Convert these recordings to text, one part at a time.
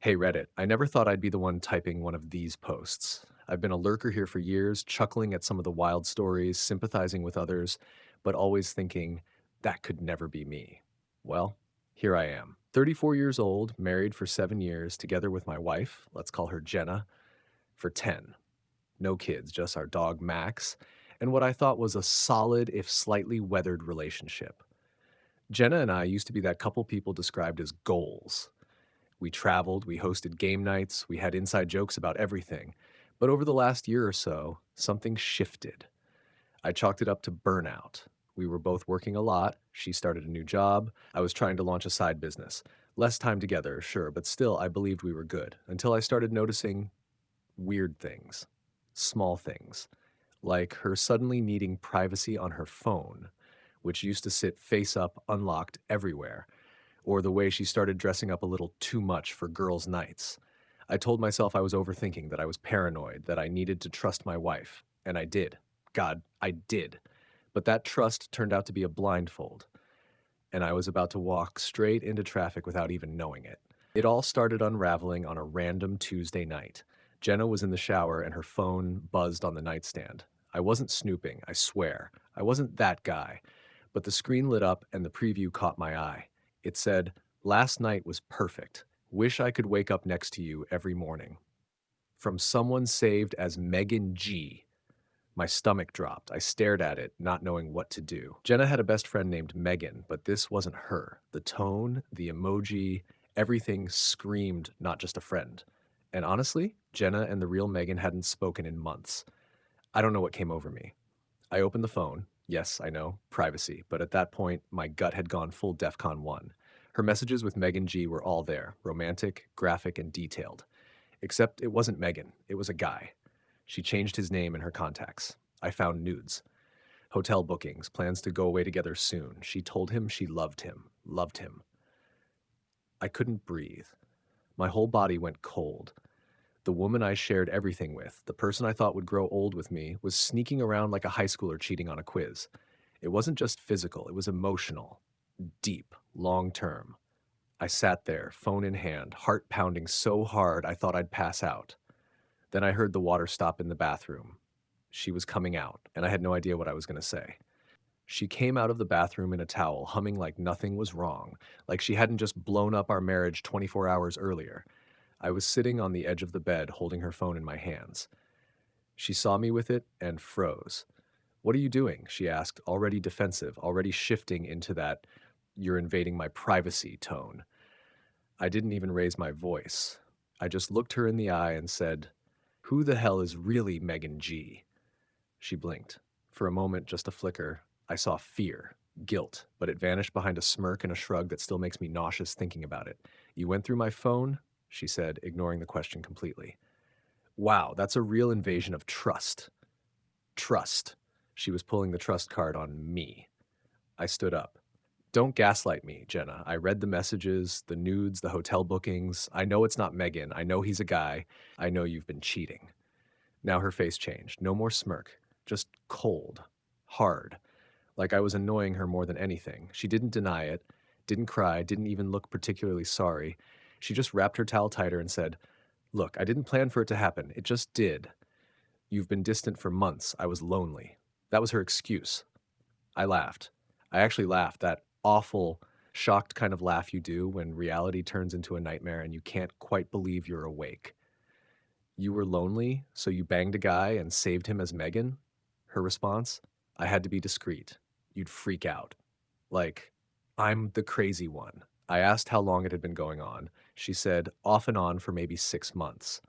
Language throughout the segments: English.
Hey Reddit, I never thought I'd be the one typing one of these posts. I've been a lurker here for years, chuckling at some of the wild stories, sympathizing with others, but always thinking, that could never be me. Well, here I am. 34 years old, married for 7 years, together with my wife, let's call her Jenna, for 10. No kids, just our dog Max, and what I thought was a solid, if slightly weathered relationship. Jenna and I used to be that couple people described as goals. We traveled, we hosted game nights, we had inside jokes about everything. But over the last year or so, something shifted. I chalked it up to burnout. We were both working a lot. She started a new job. I was trying to launch a side business. Less time together, sure, but still, I believed we were good until I started noticing weird things, small things, like her suddenly needing privacy on her phone, which used to sit face up, unlocked everywhere, or the way she started dressing up a little too much for girls' nights. I told myself I was overthinking, that I was paranoid, that I needed to trust my wife. And I did. God, I did. But that trust turned out to be a blindfold, and I was about to walk straight into traffic without even knowing it. It all started unraveling on a random Tuesday night. Jenna was in the shower and her phone buzzed on the nightstand. I wasn't snooping, I swear. I wasn't that guy. But the screen lit up and the preview caught my eye. It said, "Last night was perfect. Wish I could wake up next to you every morning." From someone saved as Megan G. My stomach dropped. I stared at it, not knowing what to do. Jenna had a best friend named Megan, but this wasn't her. The tone, the emoji, everything screamed not just a friend. And honestly, Jenna and the real Megan hadn't spoken in months. I don't know what came over me. I opened the phone. Yes, I know, privacy, but at that point, my gut had gone full DEFCON 1. Her messages with Megan G were all there, romantic, graphic, and detailed. Except it wasn't Megan, it was a guy. She changed his name in her contacts. I found nudes, hotel bookings, plans to go away together soon. She told him she loved him, loved him. I couldn't breathe. My whole body went cold. The woman I shared everything with, the person I thought would grow old with me, was sneaking around like a high schooler cheating on a quiz. It wasn't just physical, it was emotional, deep, long term. I sat there, phone in hand, heart pounding so hard I thought I'd pass out. Then I heard the water stop in the bathroom. She was coming out, and I had no idea what I was going to say. She came out of the bathroom in a towel, humming like nothing was wrong, like she hadn't just blown up our marriage 24 hours earlier. I was sitting on the edge of the bed, holding her phone in my hands. She saw me with it and froze. "What are you doing?" she asked, already defensive, already shifting into that "you're invading my privacy" tone. I didn't even raise my voice. I just looked her in the eye and said, "Who the hell is really Megan G?" She blinked. For a moment, just a flicker, I saw fear, guilt, but it vanished behind a smirk and a shrug that still makes me nauseous thinking about it. "You went through my phone?" she said, ignoring the question completely. Wow, that's a real invasion of trust. Trust. She was pulling the trust card on me. I stood up. "Don't gaslight me, Jenna. I read the messages, the nudes, the hotel bookings. I know it's not Megan. I know he's a guy. I know you've been cheating." Now her face changed. No more smirk, just cold, hard, like I was annoying her more than anything. She didn't deny it, didn't cry, didn't even look particularly sorry. She just wrapped her towel tighter and said, "Look, I didn't plan for it to happen. It just did. You've been distant for months. I was lonely." That was her excuse. I laughed. I actually laughed, that awful, shocked kind of laugh you do when reality turns into a nightmare and you can't quite believe you're awake. "You were lonely, so you banged a guy and saved him as Megan?" Her response? "I had to be discreet. You'd freak out." Like, I'm the crazy one. I asked how long it had been going on. She said, off and on for maybe 6 months.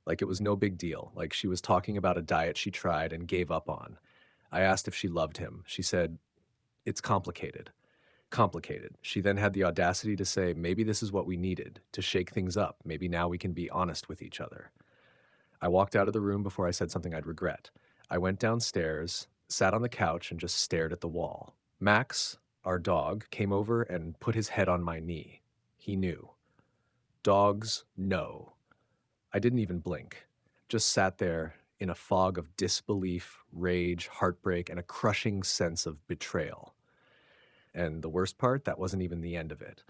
Like it was no big deal. Like she was talking about a diet she tried and gave up on. I asked if she loved him. She said, "It's complicated." Complicated. She then had the audacity to say, "Maybe this is what we needed, to shake things up. Maybe now we can be honest with each other." I walked out of the room before I said something I'd regret. I went downstairs, sat on the couch, and just stared at the wall. Max, our dog, came over and put his head on my knee. He knew. Dogs know. I didn't even blink. Just sat there in a fog of disbelief, rage, heartbreak, and a crushing sense of betrayal. And the worst part, that wasn't even the end of it.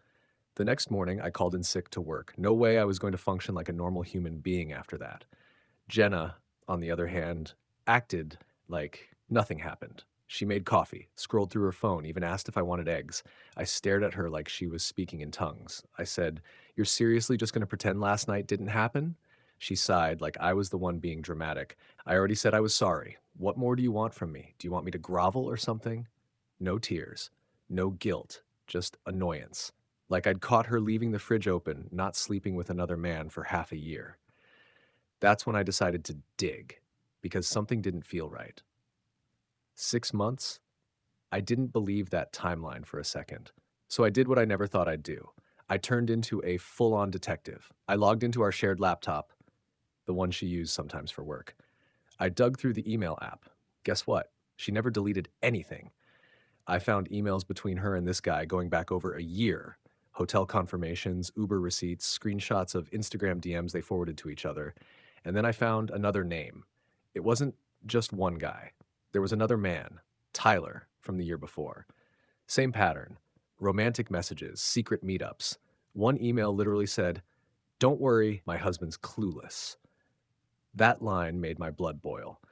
The next morning, I called in sick to work. No way I was going to function like a normal human being after that. Jenna, on the other hand, acted like nothing happened. She made coffee, scrolled through her phone, even asked if I wanted eggs. I stared at her like she was speaking in tongues. I said, "You're seriously just going to pretend last night didn't happen?" She sighed like I was the one being dramatic. I already said I was sorry. What more do you want from me? Do you want me to grovel or something? No tears, no guilt, just annoyance. Like I'd caught her leaving the fridge open, not sleeping with another man for half a year. That's when I decided to dig, because something didn't feel right. 6 months? I didn't believe that timeline for a second. So I did what I never thought I'd do. I turned into a full on detective. I logged into our shared laptop, the one she used sometimes for work. I dug through the email app. Guess what? She never deleted anything. I found emails between her and this guy going back over a year. Hotel confirmations, Uber receipts, screenshots of Instagram DMs they forwarded to each other. And then I found another name. It wasn't just one guy. There was another man, Tyler, from the year before. Same pattern. Romantic messages, secret meetups. One email literally said, "Don't worry, my husband's clueless." That line made my blood boil.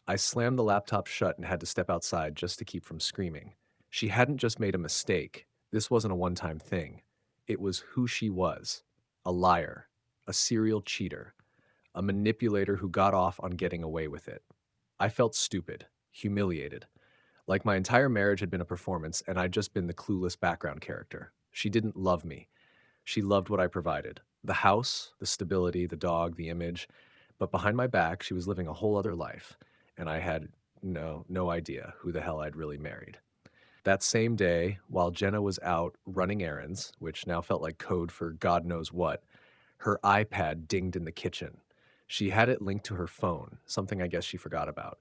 I slammed the laptop shut and had to step outside just to keep from screaming. She hadn't just made a mistake. This wasn't a one time thing. It was who she was: a liar, a serial cheater, a manipulator who got off on getting away with it. I felt stupid, humiliated, like my entire marriage had been a performance and I'd just been the clueless background character. She didn't love me. She loved what I provided: the house, the stability, the dog, the image. But behind my back, she was living a whole other life, and I had no idea who the hell I'd really married. That same day, while Jenna was out running errands, which now felt like code for God knows what, her iPad dinged in the kitchen. She had it linked to her phone, something I guess she forgot about.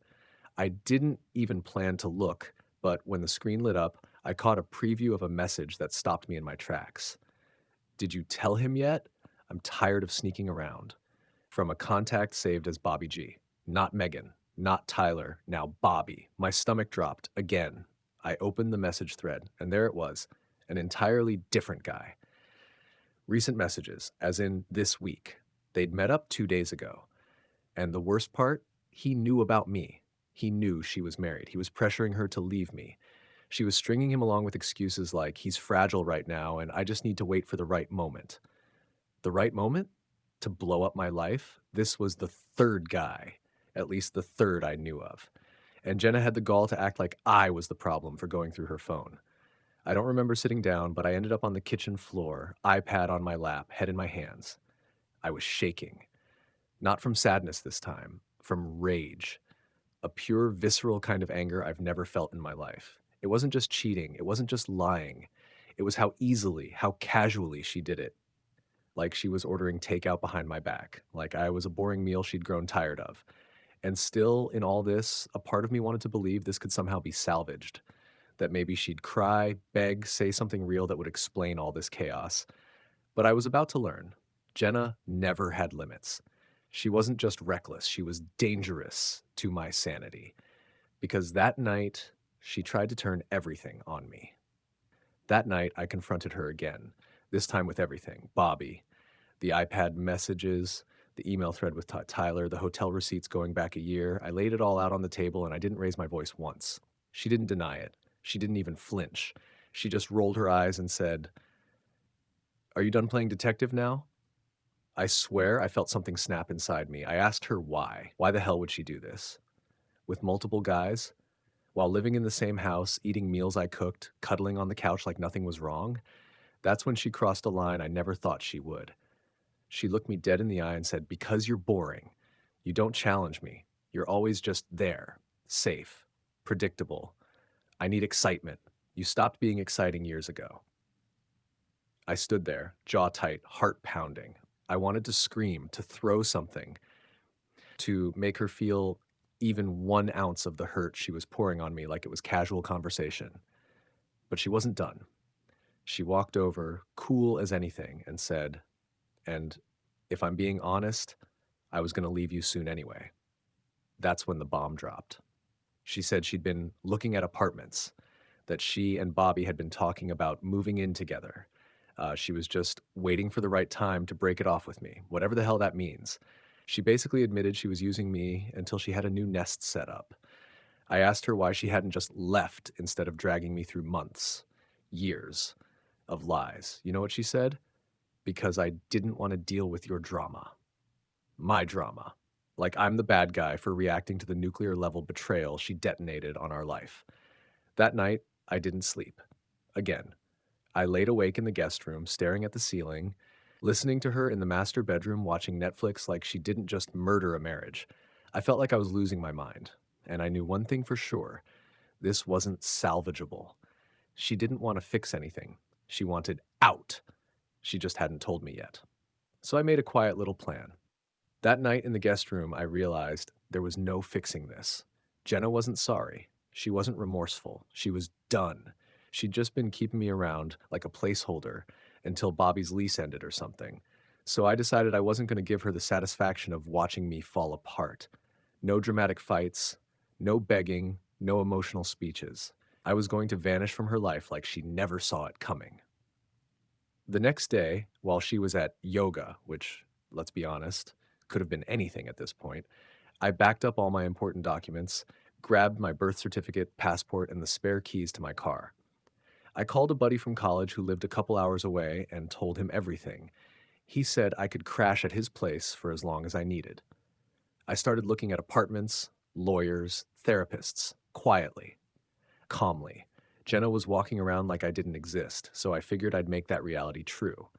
I didn't even plan to look, but when the screen lit up, I caught a preview of a message that stopped me in my tracks. "Did you tell him yet? I'm tired of sneaking around." From a contact saved as Bobby G. Not Megan, not Tyler, now Bobby. My stomach dropped again. I opened the message thread, and there it was, an entirely different guy. Recent messages, as in this week. They'd met up 2 days ago. And the worst part, he knew about me. He knew she was married. He was pressuring her to leave me. She was stringing him along with excuses like, "He's fragile right now, and I just need to wait for the right moment." The right moment? To blow up my life? This was the third guy, at least the third I knew of. And Jenna had the gall to act like I was the problem for going through her phone. I don't remember sitting down, but I ended up on the kitchen floor, iPad on my lap, head in my hands. I was shaking. Not from sadness this time, from rage. A pure, visceral kind of anger I've never felt in my life. It wasn't just cheating, it wasn't just lying. It was how easily, how casually she did it. Like she was ordering takeout behind my back, like I was a boring meal she'd grown tired of. And still, in all this, a part of me wanted to believe this could somehow be salvaged, that maybe she'd cry, beg, say something real that would explain all this chaos. But I was about to learn. Jenna never had limits. She wasn't just reckless, she was dangerous to my sanity. Because that night, she tried to turn everything on me. That night, I confronted her again, this time with everything: Bobby, the iPad messages, the email thread with Tyler, the hotel receipts going back a year. I laid it all out on the table and I didn't raise my voice once. She didn't deny it. She didn't even flinch. She just rolled her eyes and said, "Are you done playing detective now?" I swear I felt something snap inside me. I asked her why. Why the hell would she do this? With multiple guys? While living in the same house, eating meals I cooked, cuddling on the couch like nothing was wrong? That's when she crossed a line I never thought she would. She looked me dead in the eye and said, "Because you're boring. You don't challenge me. You're always just there, safe, predictable. I need excitement. You stopped being exciting years ago." I stood there, jaw tight, heart pounding. I wanted to scream, to throw something, to make her feel even 1 ounce of the hurt she was pouring on me like it was casual conversation. But she wasn't done. She walked over, cool as anything, and said, "And if I'm being honest, I was going to leave you soon anyway." That's when the bomb dropped. She said she'd been looking at apartments, that she and Bobby had been talking about moving in together. She was just waiting for the right time to break it off with me, whatever the hell that means. She basically admitted she was using me until she had a new nest set up. I asked her why she hadn't just left instead of dragging me through months, years of lies. You know what she said? Because I didn't want to deal with your drama. My drama. Like I'm the bad guy for reacting to the nuclear level betrayal she detonated on our life. That night, I didn't sleep. Again, I laid awake in the guest room, staring at the ceiling, listening to her in the master bedroom watching Netflix like she didn't just murder a marriage. I felt like I was losing my mind. And I knew one thing for sure: this wasn't salvageable. She didn't want to fix anything. She wanted out. She just hadn't told me yet. So I made a quiet little plan. That night in the guest room, I realized there was no fixing this. Jenna wasn't sorry. She wasn't remorseful. She was done. She'd just been keeping me around like a placeholder until Bobby's lease ended or something. So I decided I wasn't going to give her the satisfaction of watching me fall apart. No dramatic fights, no begging, no emotional speeches. I was going to vanish from her life like she never saw it coming. The next day, while she was at yoga, which, let's be honest, could have been anything at this point, I backed up all my important documents, grabbed my birth certificate, passport, and the spare keys to my car. I called a buddy from college who lived a couple hours away and told him everything. He said I could crash at his place for as long as I needed. I started looking at apartments, lawyers, therapists, quietly, calmly. Jenna was walking around like I didn't exist, so I figured I'd make that reality true.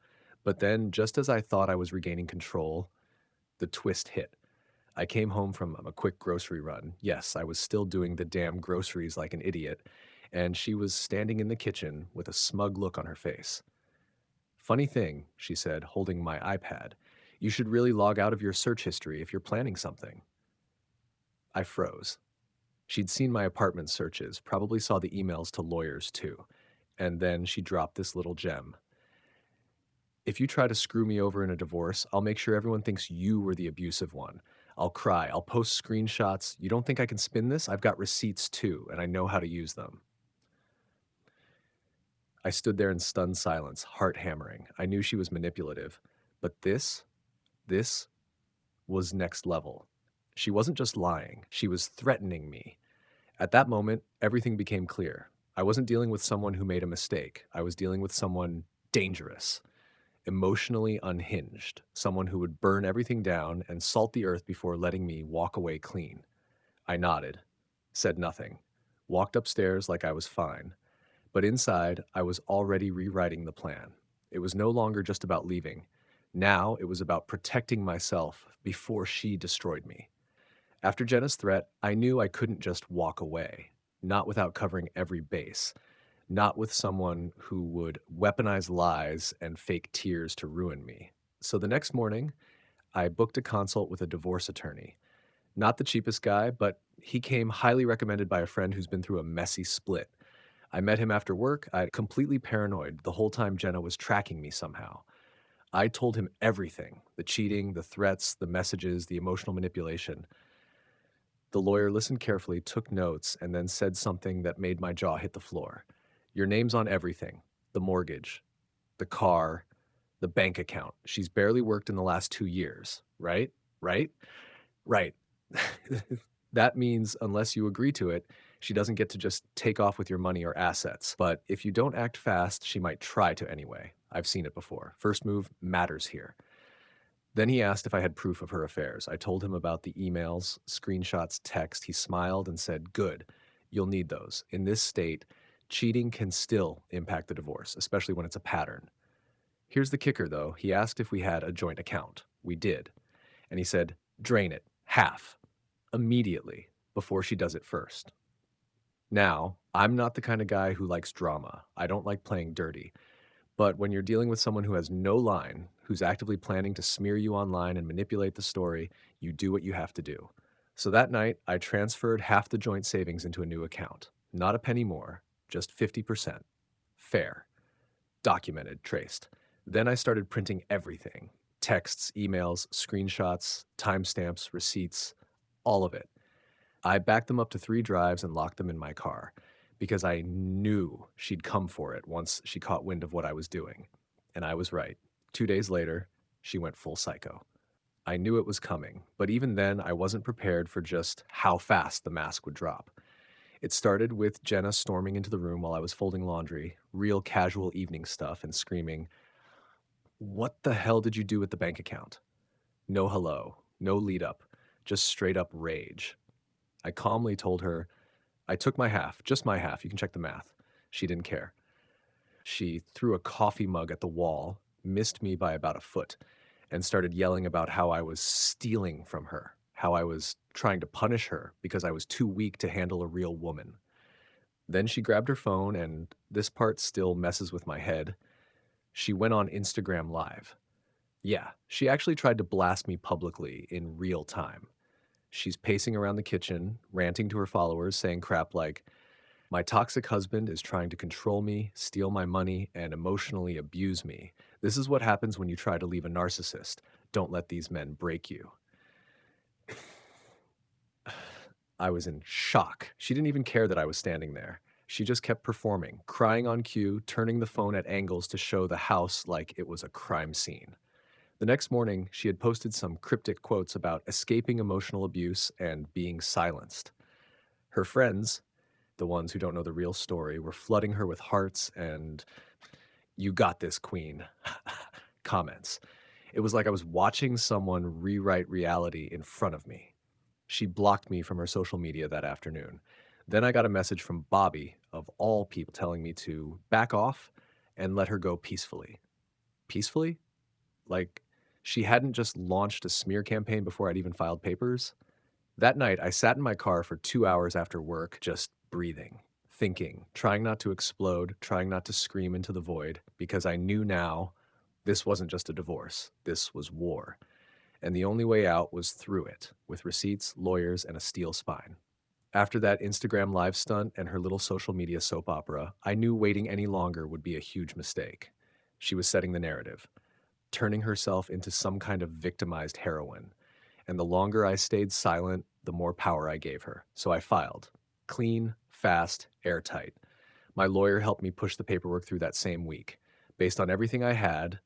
But then, just as I thought I was regaining control, the twist hit. I came home from a quick grocery run. Yes, I was still doing the damn groceries like an idiot, and she was standing in the kitchen with a smug look on her face. "Funny thing," she said, holding my iPad. "You should really log out of your search history if you're planning something." I froze. She'd seen my apartment searches, probably saw the emails to lawyers too. And then she dropped this little gem. "If you try to screw me over in a divorce, I'll make sure everyone thinks you were the abusive one. I'll cry. I'll post screenshots. You don't think I can spin this? I've got receipts too, and I know how to use them." I stood there in stunned silence, heart hammering. I knew she was manipulative. But this was next level. She wasn't just lying, she was threatening me. At that moment, everything became clear. I wasn't dealing with someone who made a mistake. I was dealing with someone dangerous, emotionally unhinged, someone who would burn everything down and salt the earth before letting me walk away clean. I nodded, said nothing, walked upstairs like I was fine. But inside, I was already rewriting the plan. It was no longer just about leaving. Now it was about protecting myself before she destroyed me. After Jenna's threat, I knew I couldn't just walk away, not without covering every base, not with someone who would weaponize lies and fake tears to ruin me. So the next morning, I booked a consult with a divorce attorney. Not the cheapest guy, but he came highly recommended by a friend who's been through a messy split. I met him after work. I completely paranoid the whole time Jenna was tracking me somehow. I told him everything: the cheating, the threats, the messages, the emotional manipulation. The lawyer listened carefully, took notes, and then said something that made my jaw hit the floor. "Your name's on everything: the mortgage, the car, the bank account. She's barely worked in the last 2 years, right? Right? Right." That means, unless you agree to it, she doesn't get to just take off with your money or assets. But if you don't act fast, she might try to anyway. I've seen it before. First move matters here. Then he asked if I had proof of her affairs. I told him about the emails, screenshots, text. He smiled and said, "Good. You'll need those. In this state, cheating can still impact the divorce, especially when it's a pattern." Here's the kicker, though. He asked if we had a joint account. We did. And he said, "Drain it, half, immediately, before she does it first." Now, I'm not the kind of guy who likes drama. I don't like playing dirty. But when you're dealing with someone who has no line, who's actively planning to smear you online and manipulate the story, you do what you have to do. So that night, I transferred half the joint savings into a new account. Not a penny more, just 50%. Fair. Documented, traced. Then I started printing everything: texts, emails, screenshots, timestamps, receipts, all of it. I backed them up to 3 drives and locked them in my car because I knew she'd come for it once she caught wind of what I was doing. And I was right. 2 days later, she went full psycho. I knew it was coming, but even then, I wasn't prepared for just how fast the mask would drop. It started with Jenna storming into the room while I was folding laundry, real casual evening stuff, and screaming, "What the hell did you do with the bank account?" No hello, no lead up, just straight up rage. I calmly told her, "I took my half, just my half, you can check the math." She didn't care. She threw a coffee mug at the wall, missed me by about a foot, and started yelling about how I was stealing from her, how I was trying to punish her because I was too weak to handle a real woman. Then she grabbed her phone, and this part still messes with my head. She went on Instagram Live. Yeah, she actually tried to blast me publicly in real time. She's pacing around the kitchen, ranting to her followers, saying crap like, "My toxic husband is trying to control me, steal my money, and emotionally abuse me. This is what happens when you try to leave a narcissist. Don't let these men break you." I was in shock. She didn't even care that I was standing there. She just kept performing, crying on cue, turning the phone at angles to show the house like it was a crime scene. The next morning, she had posted some cryptic quotes about escaping emotional abuse and being silenced. Her friends, the ones who don't know the real story, were flooding her with hearts and "you got this, queen" comments. It was like I was watching someone rewrite reality in front of me. She blocked me from her social media that afternoon. Then I got a message from Bobby, of all people, telling me to back off and let her go peacefully. Peacefully? Like she hadn't just launched a smear campaign before I'd even filed papers? That night, I sat in my car for 2 hours after work, just breathing, thinking, trying not to explode, trying not to scream into the void, because I knew now this wasn't just a divorce, this was war. And the only way out was through it, with receipts, lawyers, and a steel spine. After that Instagram live stunt and her little social media soap opera, I knew waiting any longer would be a huge mistake. She was setting the narrative, turning herself into some kind of victimized heroine. And the longer I stayed silent, the more power I gave her. So I filed. Clean, fast, airtight. My lawyer helped me push the paperwork through that same week. Based on everything I had,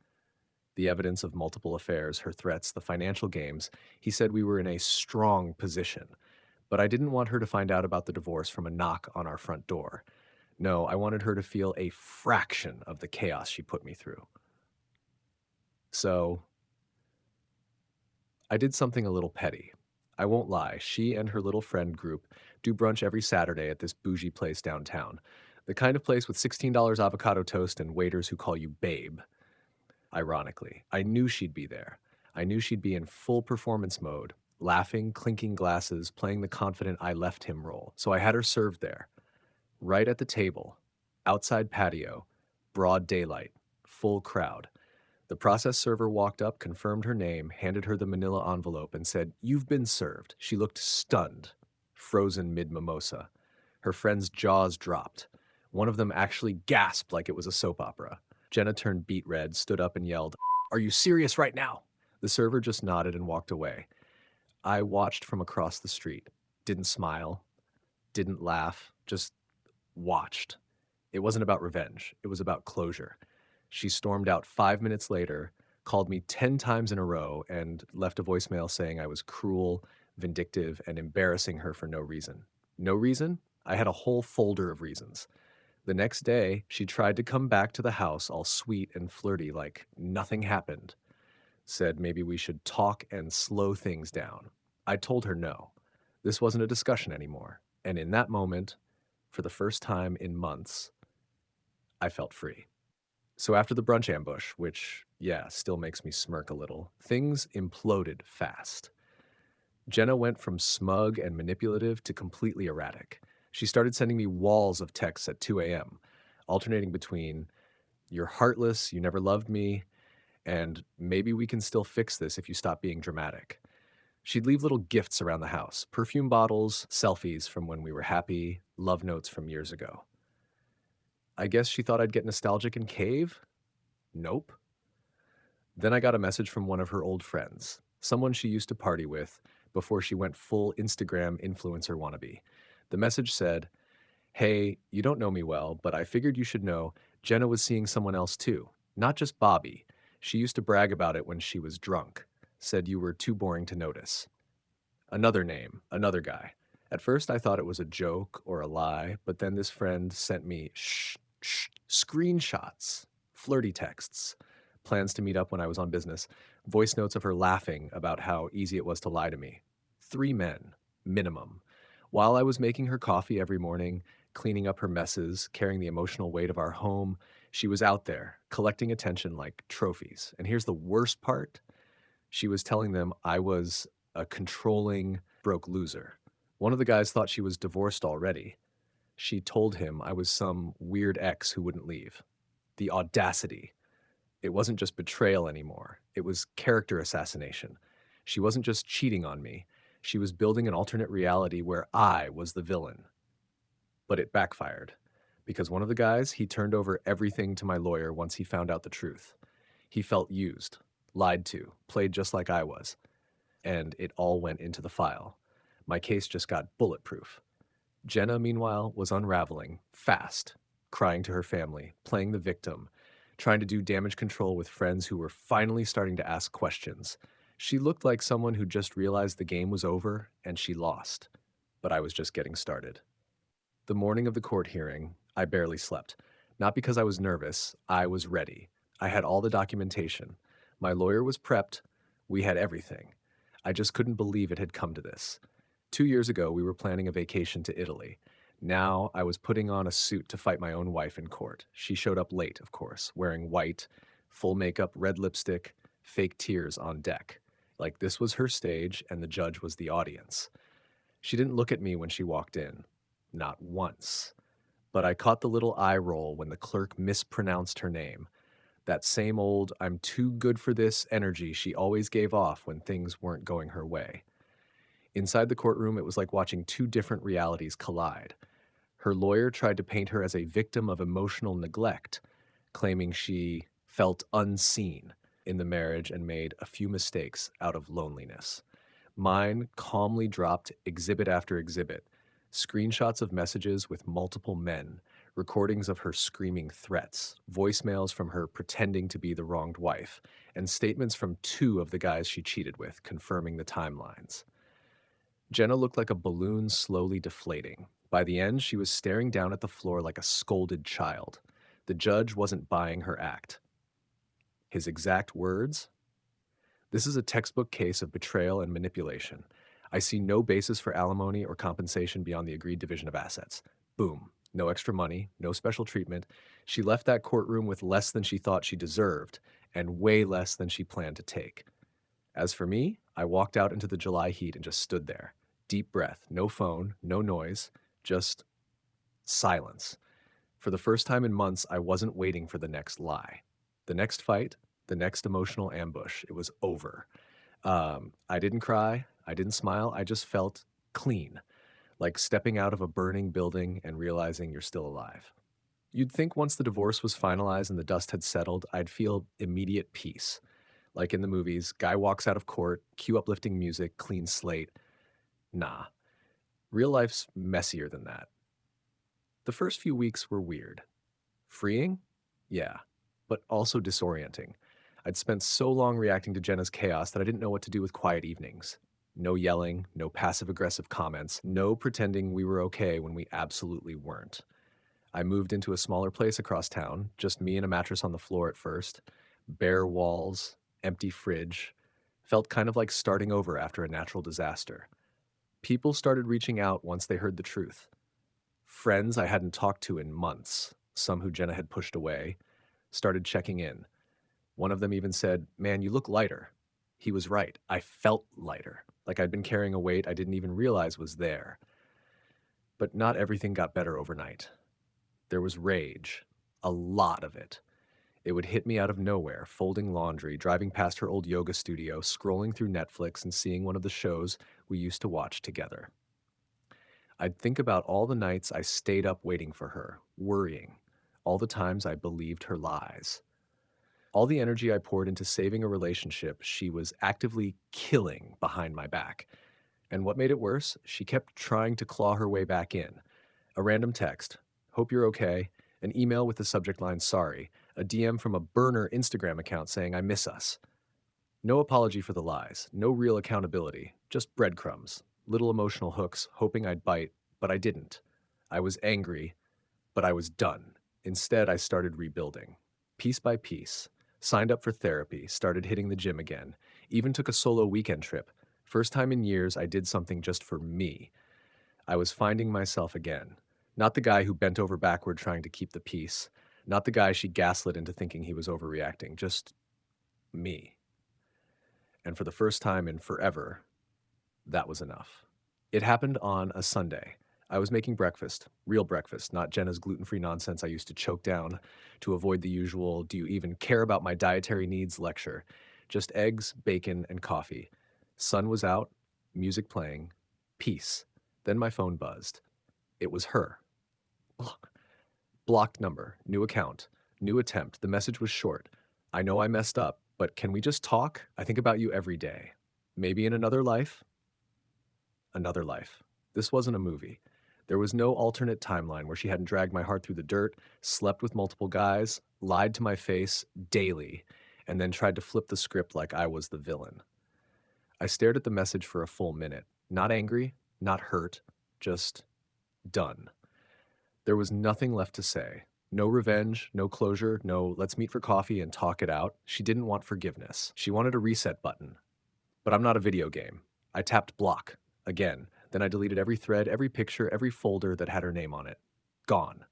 the evidence of multiple affairs, her threats, the financial games, he said we were in a strong position. But I didn't want her to find out about the divorce from a knock on our front door. No, I wanted her to feel a fraction of the chaos she put me through. So I did something a little petty. I won't lie, she and her little friend group do brunch every Saturday at this bougie place downtown. The kind of place with $16 avocado toast and waiters who call you babe. Ironically, I knew she'd be there. I knew she'd be in full performance mode, laughing, clinking glasses, playing the confident I left him role. So I had her served there, right at the table, outside patio, broad daylight, full crowd. The process server walked up, confirmed her name, handed her the manila envelope, and said, "You've been served." She looked stunned, frozen mid mimosa. Her friends' jaws dropped. One of them actually gasped like it was a soap opera. Jenna turned beet red, stood up, and yelled, "Are you serious right now?" The server just nodded and walked away. I watched from across the street. Didn't smile, didn't laugh, just watched. It wasn't about revenge, it was about closure. She stormed out 5 minutes later, called me 10 times in a row, and left a voicemail saying I was cruel, vindictive, and embarrassing her for no reason. No reason? I had a whole folder of reasons. The next day, she tried to come back to the house all sweet and flirty, like nothing happened. Said maybe we should talk and slow things down. I told her no. This wasn't a discussion anymore. And in that moment, for the first time in months, I felt free. So after the brunch ambush, which, yeah, still makes me smirk a little, things imploded fast. Jenna went from smug and manipulative to completely erratic. She started sending me walls of texts at 2 a.m., alternating between, "You're heartless, you never loved me," and "maybe we can still fix this if you stop being dramatic." She'd leave little gifts around the house, perfume bottles, selfies from when we were happy, love notes from years ago. I guess she thought I'd get nostalgic and cave? Nope. Then I got a message from one of her old friends, someone she used to party with before she went full Instagram influencer wannabe. The message said, "Hey, you don't know me well, but I figured you should know Jenna was seeing someone else too. Not just Bobby. She used to brag about it when she was drunk, said you were too boring to notice. Another name, another guy. At first, I thought it was a joke or a lie, but then this friend sent me screenshots, flirty texts, plans to meet up when I was on business, voice notes of her laughing about how easy it was to lie to me. 3 men, minimum. While I was making her coffee every morning, cleaning up her messes, carrying the emotional weight of our home, she was out there, collecting attention like trophies. And here's the worst part, she was telling them I was a controlling, broke loser. One of the guys thought she was divorced already. She told him I was some weird ex who wouldn't leave. The audacity. It wasn't just betrayal anymore, it was character assassination. She wasn't just cheating on me, she was building an alternate reality where I was the villain. But it backfired. Because one of the guys, he turned over everything to my lawyer once he found out the truth. He felt used, lied to, played just like I was, and it all went into the file. My case just got bulletproof. Jenna, meanwhile, was unraveling, fast, crying to her family, playing the victim, trying to do damage control with friends who were finally starting to ask questions. She looked like someone who just realized the game was over and she lost. But I was just getting started. The morning of the court hearing, I barely slept. Not because I was nervous, I was ready. I had all the documentation. My lawyer was prepped. We had everything. I just couldn't believe it had come to this. 2 years ago, we were planning a vacation to Italy. Now I was putting on a suit to fight my own wife in court. She showed up late, of course, wearing white, full makeup, red lipstick, fake tears on deck. Like this was her stage and the judge was the audience. She didn't look at me when she walked in. Not once. But I caught the little eye roll when the clerk mispronounced her name. That same old, I'm too good for this energy she always gave off when things weren't going her way. Inside the courtroom, it was like watching two different realities collide. Her lawyer tried to paint her as a victim of emotional neglect, claiming she felt unseen in the marriage and made a few mistakes out of loneliness. Mine calmly dropped exhibit after exhibit, screenshots of messages with multiple men, recordings of her screaming threats, voicemails from her pretending to be the wronged wife, and statements from two of the guys she cheated with, confirming the timelines. Jenna looked like a balloon slowly deflating. By the end, she was staring down at the floor like a scolded child. The judge wasn't buying her act. His exact words, "This is a textbook case of betrayal and manipulation. I see no basis for alimony or compensation beyond the agreed division of assets." Boom. No extra money, no special treatment. She left that courtroom with less than she thought she deserved, and way less than she planned to take. As for me, I walked out into the July heat and just stood there. Deep breath, no phone, no noise, just silence. For the first time in months, I wasn't waiting for the next lie. The next fight, the next emotional ambush. It was over. I didn't cry. I didn't smile. I just felt clean, like stepping out of a burning building and realizing you're still alive. You'd think once the divorce was finalized and the dust had settled, I'd feel immediate peace. Like in the movies, guy walks out of court, cue uplifting music, clean slate. Nah, real life's messier than that. The first few weeks were weird. Freeing? Yeah, but also disorienting. I'd spent so long reacting to Jenna's chaos that I didn't know what to do with quiet evenings. No yelling, no passive aggressive comments, no pretending we were okay when we absolutely weren't. I moved into a smaller place across town, just me and a mattress on the floor at first. Bare walls, empty fridge. Felt kind of like starting over after a natural disaster. People started reaching out once they heard the truth. Friends I hadn't talked to in months, some who Jenna had pushed away, started checking in. One of them even said, "Man, you look lighter." He was right. I felt lighter, like I'd been carrying a weight I didn't even realize was there. But not everything got better overnight. There was rage, a lot of it. It would hit me out of nowhere, folding laundry, driving past her old yoga studio, scrolling through Netflix and seeing one of the shows we used to watch together. I'd think about all the nights I stayed up waiting for her, worrying, all the times I believed her lies. All the energy I poured into saving a relationship, she was actively killing behind my back. And what made it worse, she kept trying to claw her way back in. A random text, "Hope you're okay," an email with the subject line, "Sorry," a DM from a burner Instagram account saying, I miss us. No apology for the lies, no real accountability, just breadcrumbs, little emotional hooks, hoping I'd bite, but I didn't. I was angry, but I was done. Instead, I started rebuilding. Piece by piece. Signed up for therapy, started hitting the gym again, even took a solo weekend trip. First time in years, I did something just for me. I was finding myself again. Not the guy who bent over backward trying to keep the peace. Not the guy she gaslit into thinking he was overreacting. Just me. And for the first time in forever, that was enough. It happened on a Sunday. I was making breakfast, real breakfast, not Jenna's gluten-free nonsense I used to choke down to avoid the usual, do you even care about my dietary needs lecture. Just eggs, bacon, and coffee. Sun was out, music playing, peace. Then my phone buzzed. It was her. Blocked number, new account, new attempt. The message was short. I know I messed up, but can we just talk? I think about you every day. Maybe in another life, another life. This wasn't a movie. There was no alternate timeline where she hadn't dragged my heart through the dirt, slept with multiple guys, lied to my face daily, and then tried to flip the script like I was the villain. I stared at the message for a full minute. Not angry, not hurt, just done. There was nothing left to say. No revenge, no closure, no let's meet for coffee and talk it out. She didn't want forgiveness. She wanted a reset button. But I'm not a video game. I tapped block again. Then I deleted every thread, every picture, every folder that had her name on it. Gone.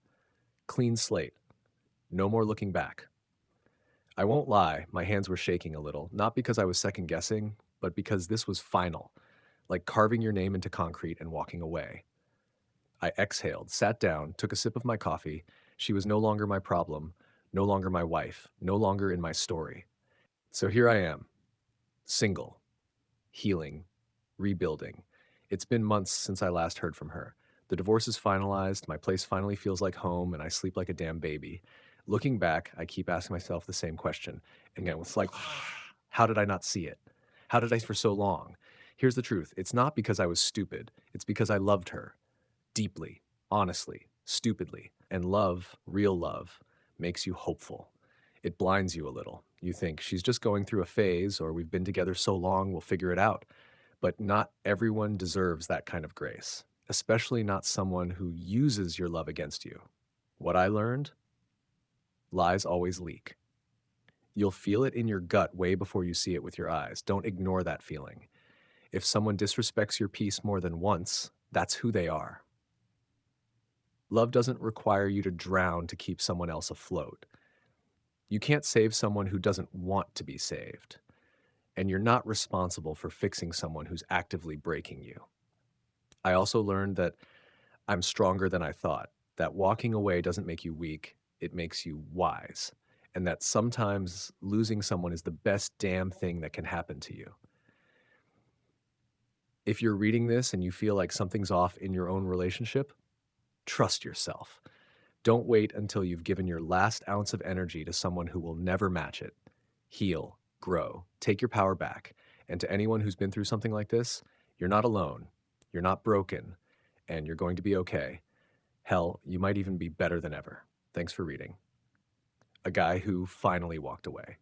Clean slate. No more looking back. I won't lie, my hands were shaking a little, not because I was second guessing, but because this was final, like carving your name into concrete and walking away. I exhaled, sat down, took a sip of my coffee. She was no longer my problem, no longer my wife, no longer in my story. So here I am, single, healing, rebuilding. It's been months since I last heard from her. The divorce is finalized, my place finally feels like home, and I sleep like a damn baby. Looking back, I keep asking myself the same question. And again, it's like, how did I not see it? How did I for so long? Here's the truth. It's not because I was stupid. It's because I loved her. Deeply, honestly, stupidly. And love, real love, makes you hopeful. It blinds you a little. You think she's just going through a phase, or we've been together so long, we'll figure it out. But not everyone deserves that kind of grace, especially not someone who uses your love against you. What I learned? Lies always leak. You'll feel it in your gut way before you see it with your eyes. Don't ignore that feeling. If someone disrespects your peace more than once, that's who they are. Love doesn't require you to drown to keep someone else afloat. You can't save someone who doesn't want to be saved. And you're not responsible for fixing someone who's actively breaking you. I also learned that I'm stronger than I thought, that walking away doesn't make you weak, it makes you wise, and that sometimes losing someone is the best damn thing that can happen to you. If you're reading this and you feel like something's off in your own relationship, trust yourself. Don't wait until you've given your last ounce of energy to someone who will never match it. Heal, grow, take your power back. And to anyone who's been through something like this, you're not alone, you're not broken, and you're going to be okay. Hell, you might even be better than ever. Thanks for reading. A guy who finally walked away.